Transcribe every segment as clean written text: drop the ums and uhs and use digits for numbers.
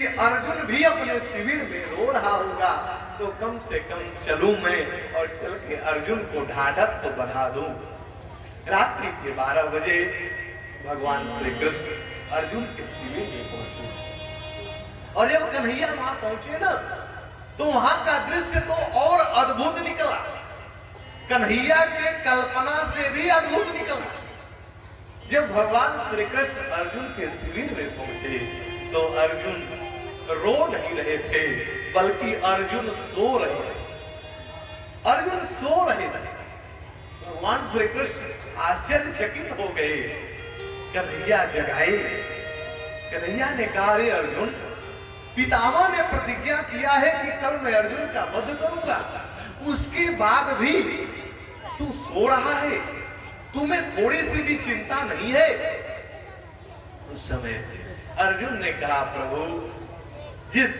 अर्जुन भी अपने शिविर में रो रहा होगा, तो कम से कम चलूं मैं और चल के अर्जुन को ढाढ़स तो बधा दूं। रात्रि के 12 बजे भगवान श्री कृष्ण अर्जुन के शिविर में पहुंचे और जब कन्हैया वहां पहुंचे ना, तो वहां का दृश्य तो और अद्भुत निकला, कन्हैया के कल्पना से भी अद्भुत निकला। जब भगवान श्री कृष्ण अर्जुन के शिविर में पहुंचे तो अर्जुन रो नहीं रहे थे, बल्कि अर्जुन सो रहे थे। अर्जुन सो रहे थे। भगवान श्री कृष्ण आश्चर्यचकित हो गए, कन्हैया जगाए। कन्हैया ने कहा, अरे अर्जुन, पितामह ने प्रतिज्ञा किया है कि कल मैं अर्जुन का वध करूंगा, उसके बाद भी तू सो रहा है, तुम्हें थोड़ी सी भी चिंता नहीं है? उस समय अर्जुन ने कहा, प्रभु, जिस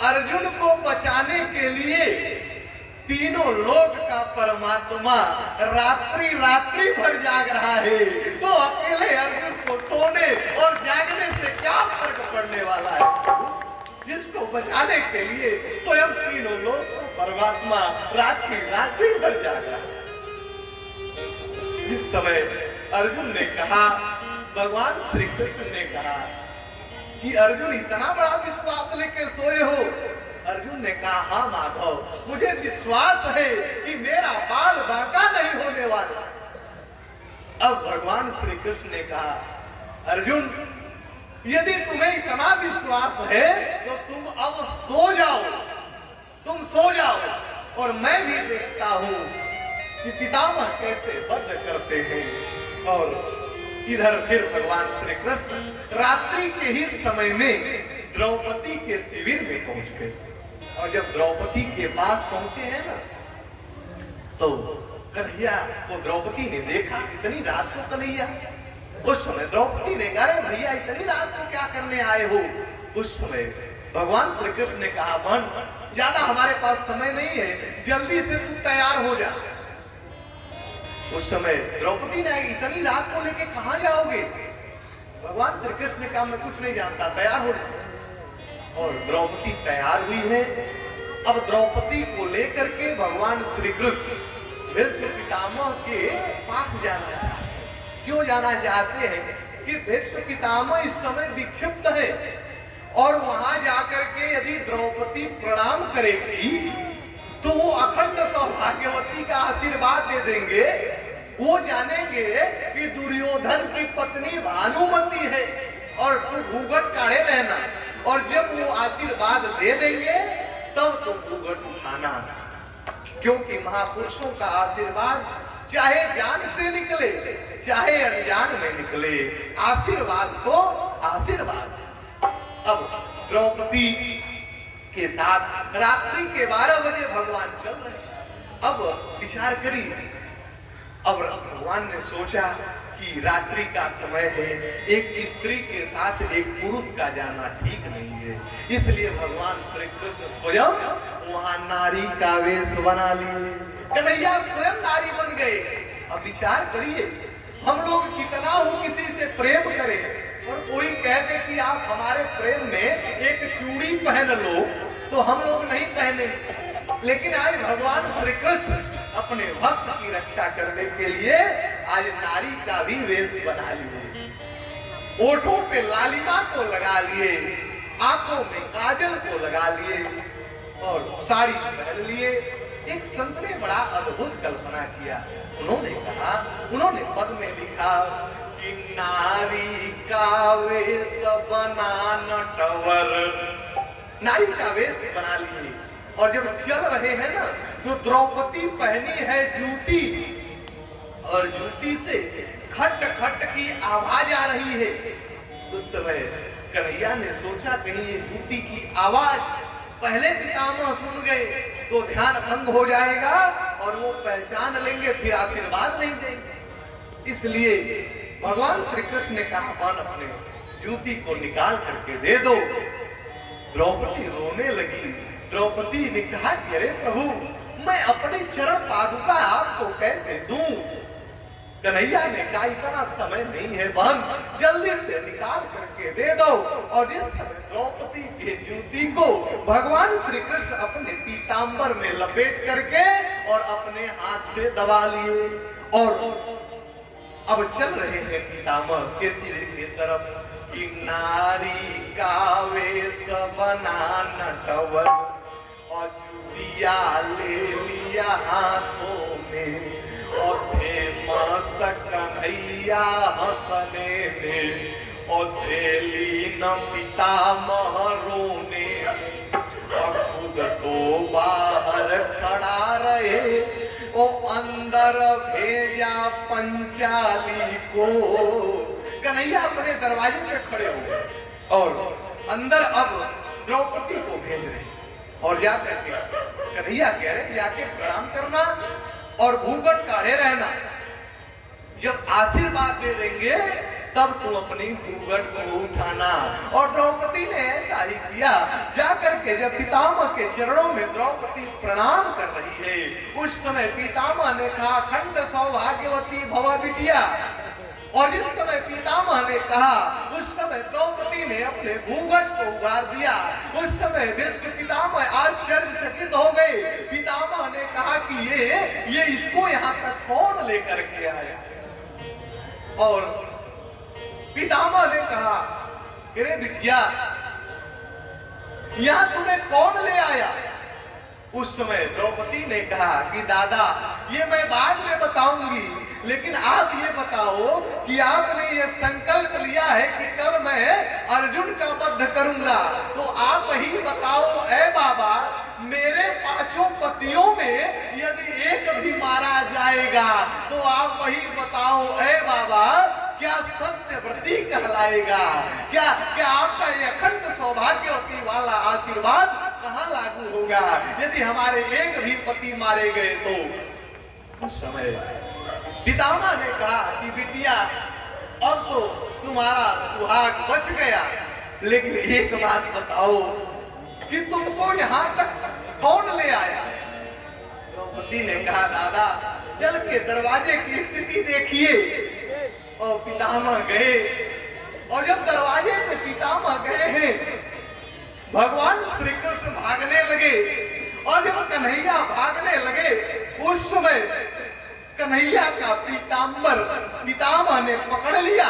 अर्जुन को बचाने के लिए तीनों लोक का परमात्मा रात्रि रात्रि भर जाग रहा है, तो अकेले अर्जुन को सोने और जागने से क्या फर्क पड़ने वाला है? जिसको बचाने के लिए स्वयं तीनों लोक परमात्मा रात्रि रात्रि भर जाग रहा है। इस समय अर्जुन ने कहा, भगवान श्री कृष्ण ने कहा कि अर्जुन, इतना बड़ा विश्वास लेके सोए हो? अर्जुन ने कहा, हाँ माधव, मुझे विश्वास है कि मेरा बाल बांका नहीं होने वाला। अब भगवान श्री कृष्ण ने कहा, अर्जुन, यदि तुम्हें इतना विश्वास है तो तुम अब सो जाओ, तुम सो जाओ और मैं भी देखता हूं कि पितामह कैसे वध करते हैं। और इधर फिर भगवान श्री कृष्ण रात्रि के ही समय में द्रौपदी के शिविर में पहुंच गए। और जब द्रौपदी के पास पहुंचे हैं ना, तो कन्हैया को द्रौपदी ने देखा, इतनी रात को कन्हैया। उस समय द्रौपदी ने कहा, भैया इतनी रात को क्या करने आए हो? उस समय भगवान श्री कृष्ण ने कहा, बहन, ज्यादा हमारे पास समय नहीं है, जल्दी से तू तैयार हो जा। उस समय द्रौपदी ने, इतनी रात को लेके कहां जाओगे? भगवान श्री कृष्ण ने कहा, मैं कुछ नहीं जानता, तैयार हो जा। और द्रौपदी तैयार हुई है। अब द्रौपदी को लेकर के भगवान श्री कृष्ण भीष्म पितामह के पास जाना चाहते हैं। क्यों जाना चाहते हैं? कि भीष्म पितामह इस समय विक्षिप्त है और वहां जाकर के यदि द्रौपदी प्रणाम करेगी तो वो अखंड सौभाग्यवती का आशीर्वाद दे देंगे। वो जानेंगे कि दुर्योधन की पत्नी भानुमती है और तू घूंघट काढ़े रहना, और जब वो आशीर्वाद दे देंगे तब तो घूंघट उठाना, क्योंकि महापुरुषों का आशीर्वाद चाहे जान से निकले चाहे अनजान में निकले, आशीर्वाद तो आशीर्वाद। अब द्रौपदी के साथ रात्रि के 12 बजे भगवान चल रहे। अब विचार करिए, अब भगवान ने सोचा कि रात्रि का समय है, एक स्त्री के साथ एक पुरुष का जाना ठीक नहीं है, इसलिए भगवान श्री कृष्ण स्वयं वहां नारी का वेश बना लिए। कन्हैया स्वयं नारी बन गए। अब विचार करिए, हम लोग कितना हो किसी से प्रेम करें और कोई कहते कि आप हमारे प्रेम में एक चूड़ी पहन लो, तो हम लोग नहीं पहने। लेकिन आज भगवान श्री कृष्ण अपने भक्त की रक्षा करने के लिए आज नारी का भी वेश बना लिए, ओठों पे लालिमा को लगा लिए, आंखों में काजल को लगा लिए और साड़ी पहन लिए। एक संत ने बड़ा अद्भुत कल्पना किया। उन्होंने कहा, उन्होंने पद में लिखा कि नारी का वेश बना नटवर, नारी का वेश बना लिए। और जब चल रहे हैं ना, तो द्रौपदी पहनी है जूती और जूती से खट खट की आवाज आ रही है। उस समय कन्हैया ने सोचा कहीं ये जूती की आवाज पहले पितामह सुन गए तो ध्यान भंग हो जाएगा और वो पहचान लेंगे, फिर आशीर्वाद नहीं देंगे। इसलिए भगवान श्री कृष्ण ने कहा, मन अपने जूती को निकाल करके दे दो। द्रौपदी रोने लगी। द्रौपदी ने कहा कि अरे प्रभु, मैं अपनी चरण पादुका आपको कैसे दूं? कन्हैया ने कहा, इतना समय नहीं है बहन, जल्दी से निकाल करके दे दो। और जिस समय द्रौपदी के जूती को भगवान श्री कृष्ण अपने पीतांबर में लपेट करके और अपने हाथ से दबा लिए और अब चल रहे हैं पीताम्बर के सिर की तरफ कि नारी का वेश बना नटवर और जूतिया ले लिया हाथों में और थे मस्त कन्हैया हंसने में और थेली न पितामह रोने और खुद तो बाहर खड़ा रहे ओ अंदर भेजा पंचाली को। कन्हैया अपने दरवाजे पे खड़े हो गए और अंदर अब द्रौपदी को भेज रहे और जाकर के कन्हैया कह रहे जाके प्रणाम करना और घूंघट काढ़े रहना, जब आशीर्वाद दे देंगे तब तुम अपनी घूंघट को उठाना। और द्रौपदी ने ऐसा ही किया। जाकर के जब पितामह के चरणों में द्रौपदी प्रणाम कर रही है उस समय पितामह ने कहा खंड सौभाग्यवती भव बिटिया। और जिस समय पितामह ने कहा उस समय द्रौपदी ने अपने घूंघट को उगार दिया। उस समय विश्व पितामह आश्चर्यचकित हो गए। पितामह ने कहा कि ये इसको यहाँ तक कौन लेकर के आया। और पितामह ने कहा अरे बिटिया यहाँ तुम्हें कौन ले आया। उस समय द्रौपदी ने कहा कि दादा ये मैं बाद में बताऊंगी, लेकिन आप ये बताओ कि आपने ये संकल्प लिया है कि कल मैं अर्जुन का वध करूंगा, तो आप ही बताओ ऐ बाबा मेरे पांचों पतियों में यदि एक भी मारा जाएगा तो आप वही बताओ ऐ बाबा क्या सत्यव्रती कहलाएगा। क्या आपका ये अखंड सौभाग्यवती वाला आशीर्वाद कहाँ लागू होगा यदि हमारे एक भी पति मारे गए तो। उस समय पितामह ने कहा कि बिटिया अब तो तुम्हारा सुहाग बच गया, लेकिन एक बात बताओ कि तुमको यहाँ तक कौन ले आया। द्रौपदी ने कहा दादा चल के दरवाजे की स्थिति देखिए। और पितामह गए और जब दरवाजे पे पितामह गए हैं भगवान श्री कृष्ण भागने लगे। और जब कन्हैया भागने लगे उस समय कन्हैया का पीतांबर पितामह ने पकड़ लिया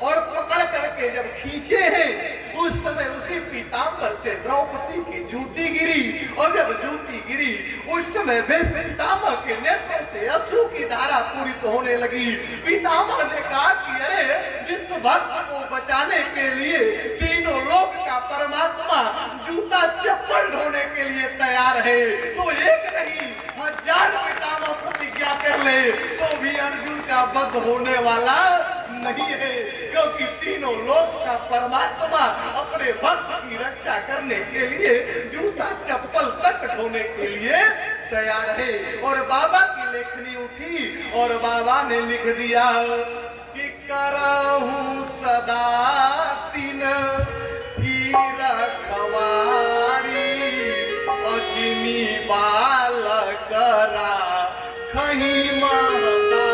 और पकड़ करके जब खींचे हैं उस समय उसी पीतांबर से द्रौपदी की जूती गिरी। और जब जूती गिरी उस समय भीष्म पितामह के नेत्रों से अश्रु की धारा पूरित होने लगी। पितामह ने कहा कि अरे जिस भक्त को बचाने के लिए तीनों लोक का परमात्मा जूता चप्पल ढोने के लिए तैयार है तो एक नहीं 1000 पितामह प्रतिज्ञा कर ले तो भी अर्जुन का वध होने वाला नहीं है, क्योंकि तीनों लोक का परमात्मा अपने भक्त की रक्षा करने के लिए जूता चप्पल तक ढोने के लिए तैयार है। और बाबा की लेखनी उठी और बाबा ने लिख दिया कि करहूं सदा तीन की रखवारी अजनी बाल करा कहीं माता।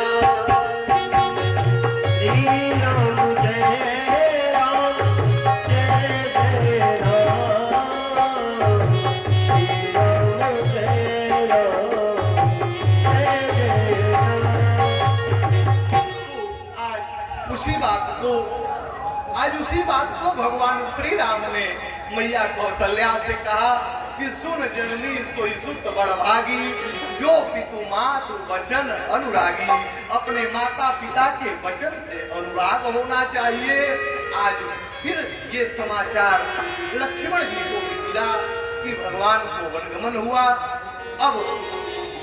आज उसी बात को भगवान श्री राम ने मैया कौशल्या से कहा कि सुन जननी सोई सुत बड़भागी जो पितु मातु वचन अनुरागी। अपने माता पिता के वचन से अनुराग होना चाहिए। आज फिर ये समाचार लक्ष्मण जी को भी मिला कि भगवान को वनगमन हुआ। अब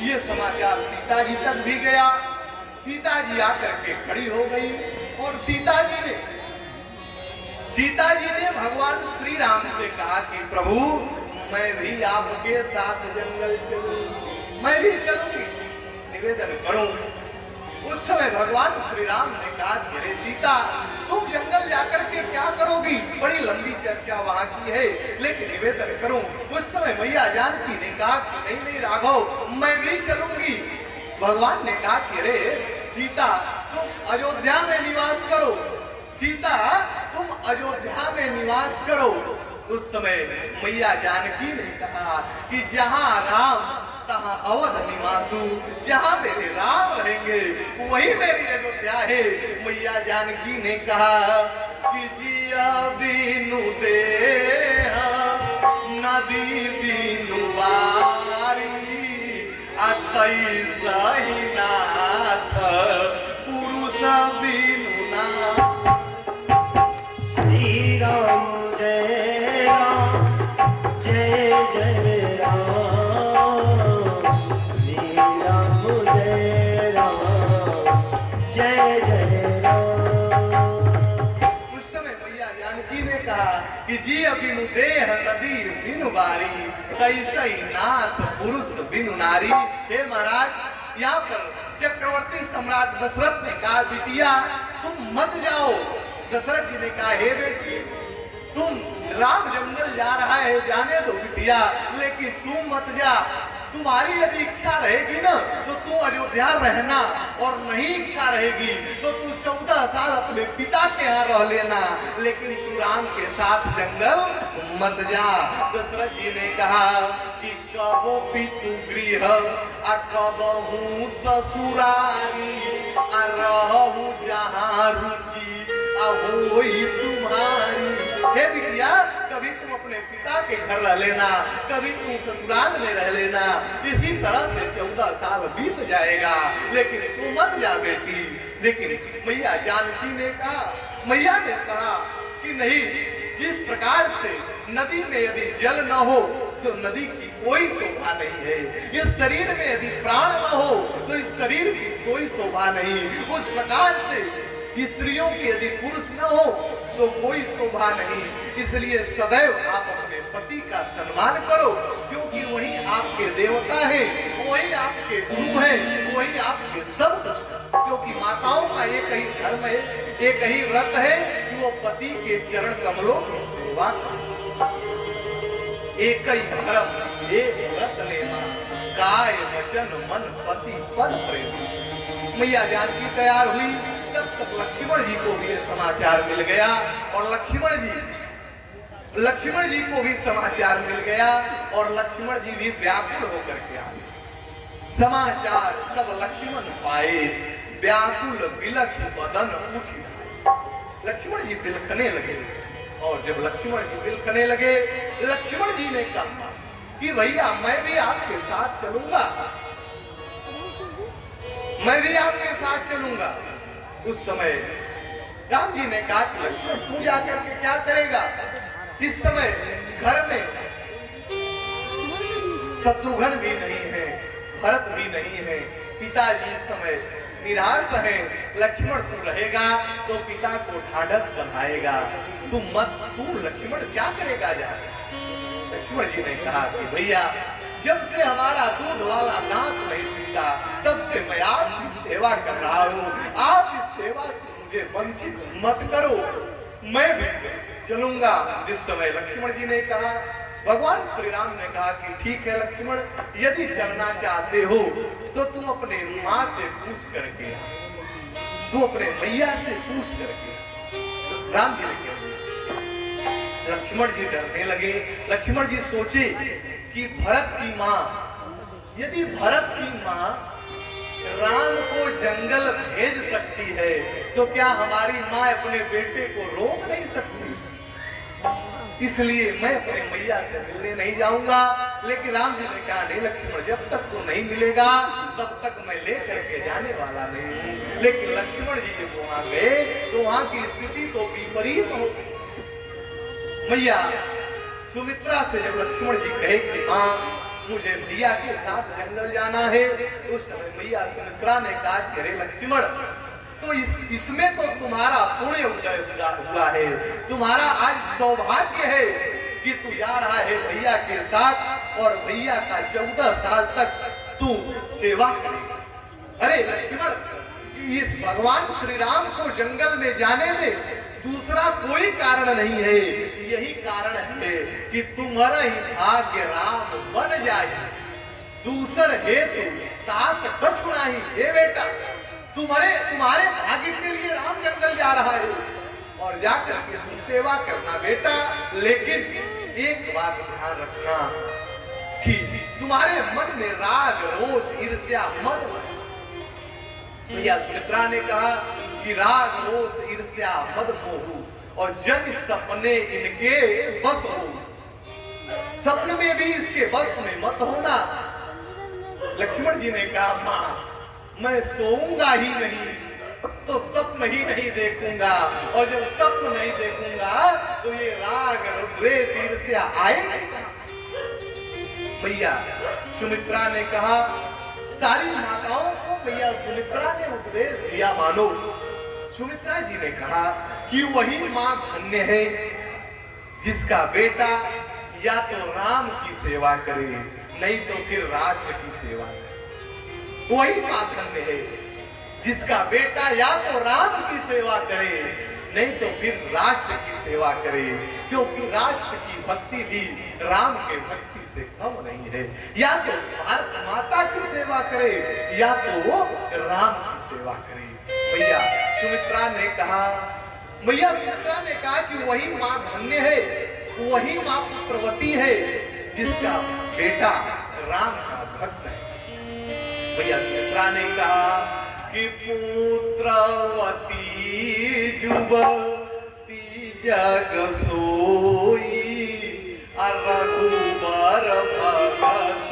ये समाचार सीता जी तक भी गया। सीता जी आकर के खड़ी हो गई और सीता जी ने भगवान श्री राम से कहा कि प्रभु मैं भी आपके साथ जंगल चलूं, मैं भी चलूंगी, निवेदन करूं। उस समय भगवान श्री राम ने कहा कि अरे सीता तुम जंगल जाकर के क्या करोगी, बड़ी लंबी चर्चा वहां की है, लेकिन निवेदन करूं। उस समय मैया जानकी ने कहा कि नहीं राघव मैं भी चलूंगी। भगवान ने कहा कि अरे सीता तुम अयोध्या में निवास करो, सीता तुम अयोध्या में निवास करो। उस समय मैया जानकी ने कहा कि जहाँ राम तहाँ अवध निवासु, जहाँ मेरे राम रहेंगे वही मेरी अयोध्या है। मैया जानकी ने कहा कि जिया बीनु दे नदी बीनु वारी अतई सही नाथ पुरुष बीनु ना। श्री राम जय राम जय जय राम, श्री राम जय राम जय जय राम। उस समय मैया जानकी ने कहा कि जी बिनु देह नदी बिनु बारी कैसई नाथ पुरुष बिनु नारी। हे महाराज, यहाँ पर चक्रवर्ती सम्राट दशरथ ने कहा बिटिया तुम मत जाओ। दशरथ जी ने कहा हे बेटी तुम राम जंगल जा रहा है जाने दो बिटिया, लेकिन तुम मत जा। तुम्हारी यदि इच्छा रहेगी ना तो तू अयोध्या रहना, और नहीं इच्छा रहेगी तो तू 14 साल अपने पिता के यहाँ रह लेना, लेकिन तू राम के साथ जंगल मत जा। दशरथ जी ने कहा कि कबो पितु गृह आ कबहू ससुरारी आ रहू जहाँ रुचि आ होई तुम्हारी। हे बिटिया कभी तुम अपने पिता के घर रह लेना, कभी तुम ससुराल में रह लेना, इसी तरह से 14 साल बीत जाएगा, लेकिन तू मत जा बेटी। लेकिन मैया जानकी ने कहा, मैया ने कहा कि नहीं, जिस प्रकार से नदी में यदि जल न हो तो नदी की कोई शोभा नहीं है, इस शरीर में यदि प्राण न हो तो इस शरीर की कोई शोभा नहीं, उस प्रकार से स्त्रियों की यदि पुरुष न हो तो कोई शोभा नहीं। इसलिए सदैव आप अपने पति का सम्मान करो, क्योंकि वही आपके देवता है, वही आपके गुरु है, वही आपके सब कुछ। क्योंकि माताओं का एक ही धर्म है, एक ही व्रत है कि वो पति के चरण कमलों की सेवा करे। एक ही धर्म एक व्रत लेना, काय वचन मन पति पद प्रेम। मैया जानकी तैयार हुई, तब तक लक्ष्मण जी को भी ये समाचार मिल गया, और लक्ष्मण जी को भी समाचार मिल गया, और लक्ष्मण जी भी व्याकुल होकर के आए। समाचार सब लक्ष्मण पाए, व्याकुल बिलख बदन उठी। लक्ष्मण जी बिलखने लगे, और जब लक्ष्मण जी बिलखने लगे, लक्ष्मण जी ने कहा कि भैया मैं भी आपके साथ चलूंगा, मैं भी आपके साथ चलूंगा। उस समय राम जी ने कहा कि लक्ष्मण तू जाकर के क्या करेगा? इस समय घर में शत्रुघ्न भी नहीं है, भरत भी नहीं है, पिताजी इस समय निराश है। लक्ष्मण तू रहेगा तो पिता को ढाढ़स बंधाएगा, तू लक्ष्मण क्या करेगा जा? लक्ष्मण जी ने कहा कि भैया जब से हमारा दूध वाला दांत नहीं टूटा तब से मैं आपकी सेवा कर रहा हूँ, आप इस सेवा से मुझे वंचित मत करो, मैं भी चलूंगा। जिस समय लक्ष्मण जी ने कहा, भगवान श्री राम ने कहा कि ठीक है लक्ष्मण, यदि चलना चाहते हो तो तुम अपने माँ से पूछ करके, तुम अपने मैया से पूछ करके। राम जी ने कहा, लक्ष्मण जी डरने लगे। लक्ष्मण जी सोचे कि भरत की माँ, यदि भरत की माँ राम को जंगल भेज सकती है तो क्या हमारी माँ अपने बेटे को रोक नहीं सकती? इसलिए मैं अपने मैया से मिलने नहीं जाऊंगा। लेकिन राम जी ने कहा नहीं लक्ष्मण, जब तक तो नहीं मिलेगा तब तक मैं लेकर के जाने वाला नहीं हूँ। लेकिन लक्ष्मण जी जब वहां गए तो वहां की स्थिति तो विपरीत हो गई। मैया सुमित्रा से जब लक्ष्मण जी कहे कि हाँ मुझे भैया के साथ जंगल जाना है, उस समय मैया सुमित्रा ने कहा कि अरे लक्ष्मण, तो इसमें तो तुम्हारा पुण्य उदय हुआ है, तुम्हारा आज सौभाग्य है कि तू जा रहा है भैया के साथ और भैया का 14 साल तक तू सेवा करेगा। अरे लक्ष्मण, इस भगवान श्री राम को जंगल में जाने में दूसरा कोई कारण नहीं है, यही कारण है कि तुम्हारा ही भाग्य राम बन जाए, दूसर हेतु तात कछु नहीं। हे बेटा, तुम्हारे भाग्य के लिए राम जंगल जा रहा है और जाकर के तुम सेवा करना बेटा, लेकिन एक बात ध्यान रखना कि तुम्हारे मन में राग रोष ईर्ष्या मद मत। भैया सुमित्रा ने कहा कि राग रोष ईर्ष्या मद मोह और जन सपने इनके बस हो, सपने में भी इसके बस में मत होना। लक्ष्मण जी ने कहा मां मैं सोऊंगा ही नहीं तो स्वप्न ही नहीं देखूंगा, और जब स्वप्न नहीं देखूंगा तो ये राग द्वेष ईर्ष्या आएगी कहां से। भैया सुमित्रा ने कहा, सारी माताओं को भैया सुमित्रा ने उपदेश दिया मानो। सुमित्रा जी ने कहा कि वही मां धन्य है जिसका बेटा या तो राम की सेवा करे नहीं तो फिर राष्ट्र की सेवा करे। वही मां धन्य है जिसका बेटा या तो राम की सेवा करे नहीं तो फिर राष्ट्र की सेवा करे, क्योंकि राष्ट्र की भक्ति भी राम के भक्ति से कम नहीं है। या तो भारत माता की सेवा करे या तो वो राम की सेवा करे। भैया सुमित्रा ने कहा कि वही मां धन्य है, वही मां पुत्रवती है जिसका बेटा राम का भक्त है। भैया सुमित्रा ने कहा कि पुत्रवती जुबती जग सोई रघुबर भगत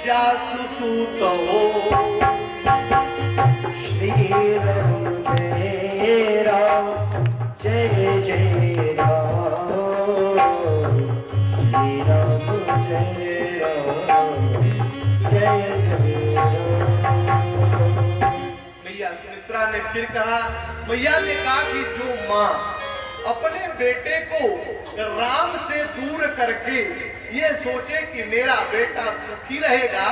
जासु सूत हो। श्री राम जय राम जय जय राम, श्री राम जय राम जय जय राम। मैया सुमित्रा ने फिर कहा, मैया ने कहा कि जो माँ अपने बेटे को राम से दूर करके ये सोचे कि मेरा बेटा सुखी रहेगा,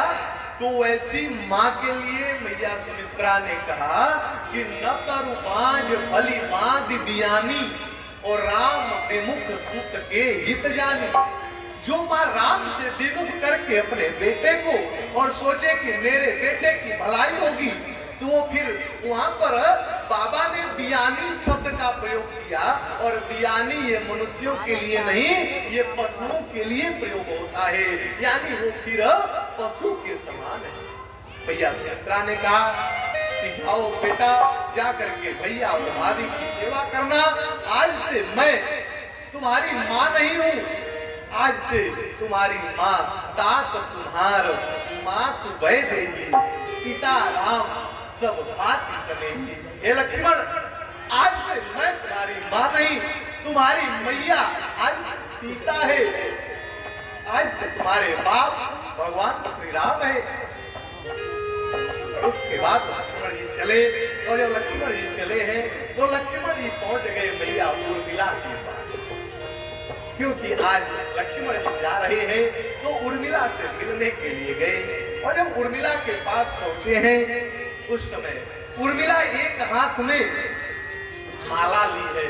तो ऐसी माँ के लिए मैया सुमित्रा ने कहा कि न तरु बांझ भली बांध बियानी और राम विमुख सुत के हित जानी। जो माँ राम से विमुख करके अपने बेटे को और सोचे कि मेरे बेटे की भलाई होगी, तो वो फिर वहां पर बाबा ने बियानी शब्द का प्रयोग किया, और बियानी ये मनुष्यों के लिए नहीं ये पशुओं के लिए प्रयोग होता है, यानी वो फिर पशु के समान है। भैया सुमित्रा ने कहा कि जाओ बेटा जा करके भैया और भाभी की सेवा करना, आज से मैं तुम्हारी माँ नहीं हूँ, आज से तुम्हारी माँ तात तुम्हार माँ तू बह देगी, पिता राम सब भांति सनेगी। हे लक्ष्मण, आज से मैं तुम्हारी माँ नहीं, तुम्हारी मैया आज सीता है, आज से तुम्हारे बाप भगवान श्री राम है। उसके बाद लक्ष्मण जी चले, और जब लक्ष्मण जी चले हैं तो लक्ष्मण जी पहुंच गए मैया उर्मिला के पास, क्योंकि आज लक्ष्मण जी जा रहे हैं तो उर्मिला से मिलने के लिए गए। और जब उर्मिला के पास पहुंचे हैं, उस समय उर्मिला एक हाथ में माला ली है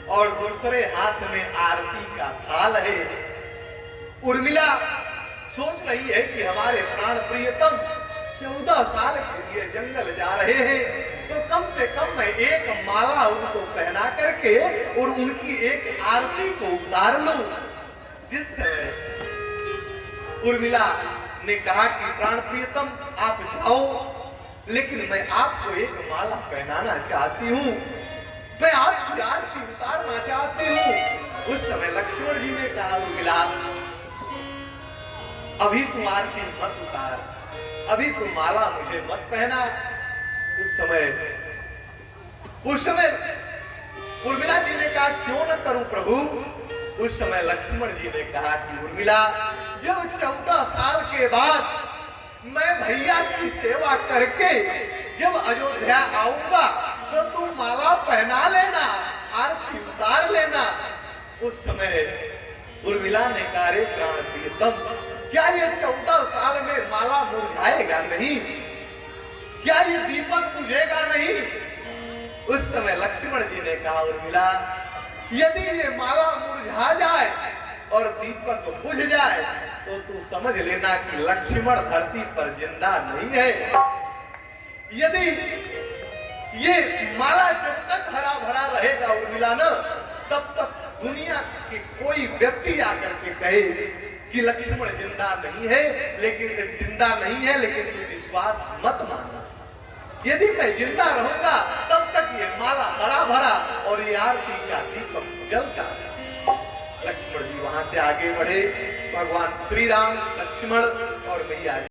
और दूसरे हाथ में आरती का थाल है। उर्मिला सोच रही है कि हमारे प्राण प्रियतम 14 साल के लिए जंगल जा रहे हैं, तो कम से कम मैं एक माला उनको पहना करके और उनकी एक आरती को उतार लूं। जिस समय उर्मिला ने कहा कि प्राण प्रियतम आप जाओ, लेकिन मैं आपको एक माला पहनाना चाहती हूँ, मैं आपकी आरती उतारना चाहती हूँ। उस समय लक्ष्मण जी ने कहा उर्मिला अभी तुम आरती मत उतार, अभी तुम माला मुझे मत पहना। उस समय उर्मिला जी ने कहा क्यों न करूं प्रभु। उस समय लक्ष्मण जी ने कहा कि उर्मिला जब 14 साल के बाद मैं भैया की सेवा करके जब अयोध्या आऊंगा तो तुम माला पहना लेना, आरती उतार लेना। उस समय उर्मिला ने कहा रे प्राण प्रियतम, क्या ये 14 साल में माला मुरझाएगा नहीं, क्या ये दीपक बुझेगा नहीं। उस समय लक्ष्मण जी ने कहा उर्मिला यदि ये माला मुरझा जाए और दीपक बुझ जाए तो तू समझ लेना कि लक्ष्मण धरती पर जिंदा नहीं है। यदि ये माला जब तक हरा भरा रहेगा उर्मिला न, तब तक दुनिया के कोई व्यक्ति आकर के कहे कि लक्ष्मण जिंदा नहीं है, लेकिन जिंदा नहीं है, लेकिन तू विश्वास मत मानना। यदि मैं जिंदा रहूंगा तब तक ये माला हरा भरा और ये आरती का दीपक जलता है। लक्ष्मण जी वहां से आगे बढ़े। भगवान श्री राम, लक्ष्मण और मैया